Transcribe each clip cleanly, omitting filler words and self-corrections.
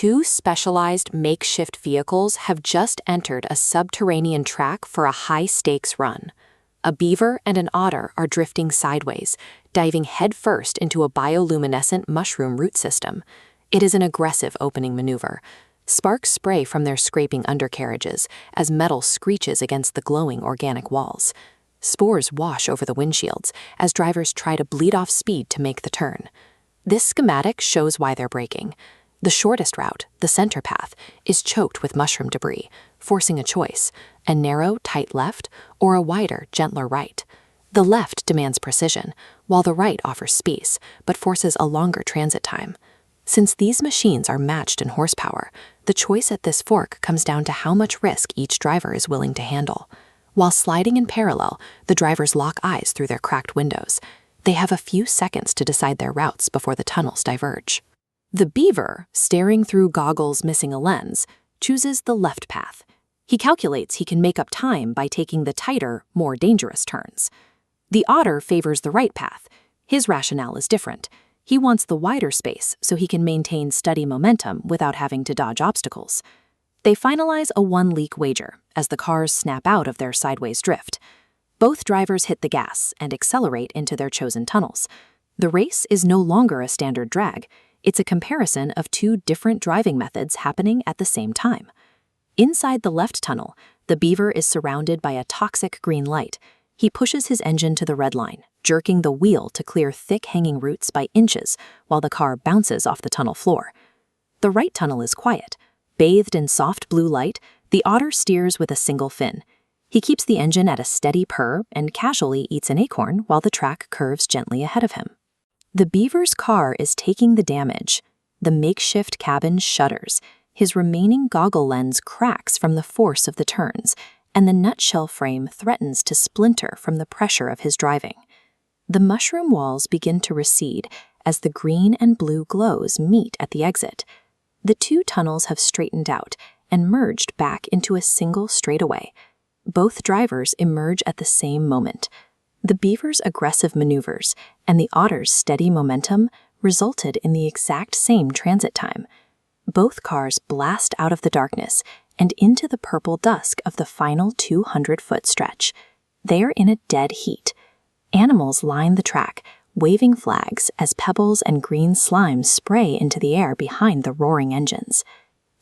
Two specialized makeshift vehicles have just entered a subterranean track for a high-stakes run. A beaver and an otter are drifting sideways, diving headfirst into a bioluminescent mushroom root system. It is an aggressive opening maneuver. Sparks spray from their scraping undercarriages as metal screeches against the glowing organic walls. Spores wash over the windshields as drivers try to bleed off speed to make the turn. This schematic shows why they're braking. The shortest route, the center path, is choked with mushroom debris, forcing a choice: a narrow, tight left or a wider, gentler right. The left demands precision, while the right offers space, but forces a longer transit time. Since these machines are matched in horsepower, the choice at this fork comes down to how much risk each driver is willing to handle. While sliding in parallel, the drivers lock eyes through their cracked windows. They have a few seconds to decide their routes before the tunnels diverge. The beaver, staring through goggles missing a lens, chooses the left path. He calculates he can make up time by taking the tighter, more dangerous turns. The otter favors the right path. His rationale is different. He wants the wider space so he can maintain steady momentum without having to dodge obstacles. They finalize a one-leak wager as the cars snap out of their sideways drift. Both drivers hit the gas and accelerate into their chosen tunnels. The race is no longer a standard drag. It's a comparison of two different driving methods happening at the same time. Inside the left tunnel, the beaver is surrounded by a toxic green light. He pushes his engine to the red line, jerking the wheel to clear thick hanging roots by inches while the car bounces off the tunnel floor. The right tunnel is quiet. Bathed in soft blue light, the otter steers with a single fin. He keeps the engine at a steady purr and casually eats an acorn while the track curves gently ahead of him. The beaver's car is taking the damage. The makeshift cabin shudders. His remaining goggle lens cracks from the force of the turns, and the nutshell frame threatens to splinter from the pressure of his driving. The mushroom walls begin to recede as the green and blue glows meet at the exit. The two tunnels have straightened out and merged back into a single straightaway. Both drivers emerge at the same moment. The beaver's aggressive maneuvers and the otter's steady momentum resulted in the exact same transit time. Both cars blast out of the darkness and into the purple dusk of the final 200-foot stretch. They are in a dead heat. Animals line the track, waving flags as pebbles and green slime spray into the air behind the roaring engines.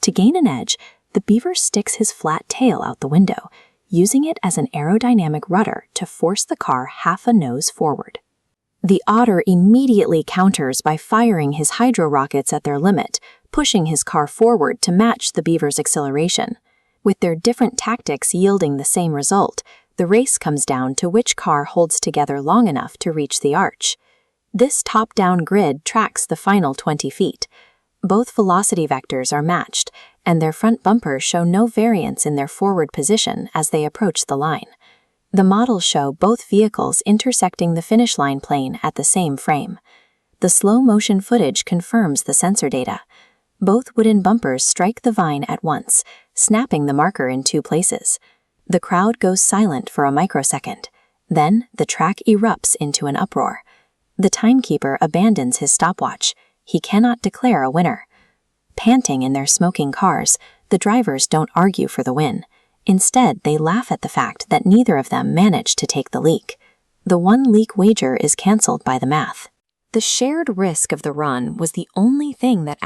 To gain an edge, the beaver sticks his flat tail out the window, using it as an aerodynamic rudder to force the car half a nose forward. The otter immediately counters by firing his hydro rockets at their limit, pushing his car forward to match the beaver's acceleration. With their different tactics yielding the same result, the race comes down to which car holds together long enough to reach the arch. This top-down grid tracks the final 20 feet. Both velocity vectors are matched, and their front bumpers show no variance in their forward position as they approach the line. The models show both vehicles intersecting the finish line plane at the same frame. The slow-motion footage confirms the sensor data. Both wooden bumpers strike the vine at once, snapping the marker in two places. The crowd goes silent for a microsecond. Then the track erupts into an uproar. The timekeeper abandons his stopwatch. He cannot declare a winner. Panting in their smoking cars, the drivers don't argue for the win. Instead, they laugh at the fact that neither of them managed to take the leak. The one-leak wager is canceled by the math. The shared risk of the run was the only thing that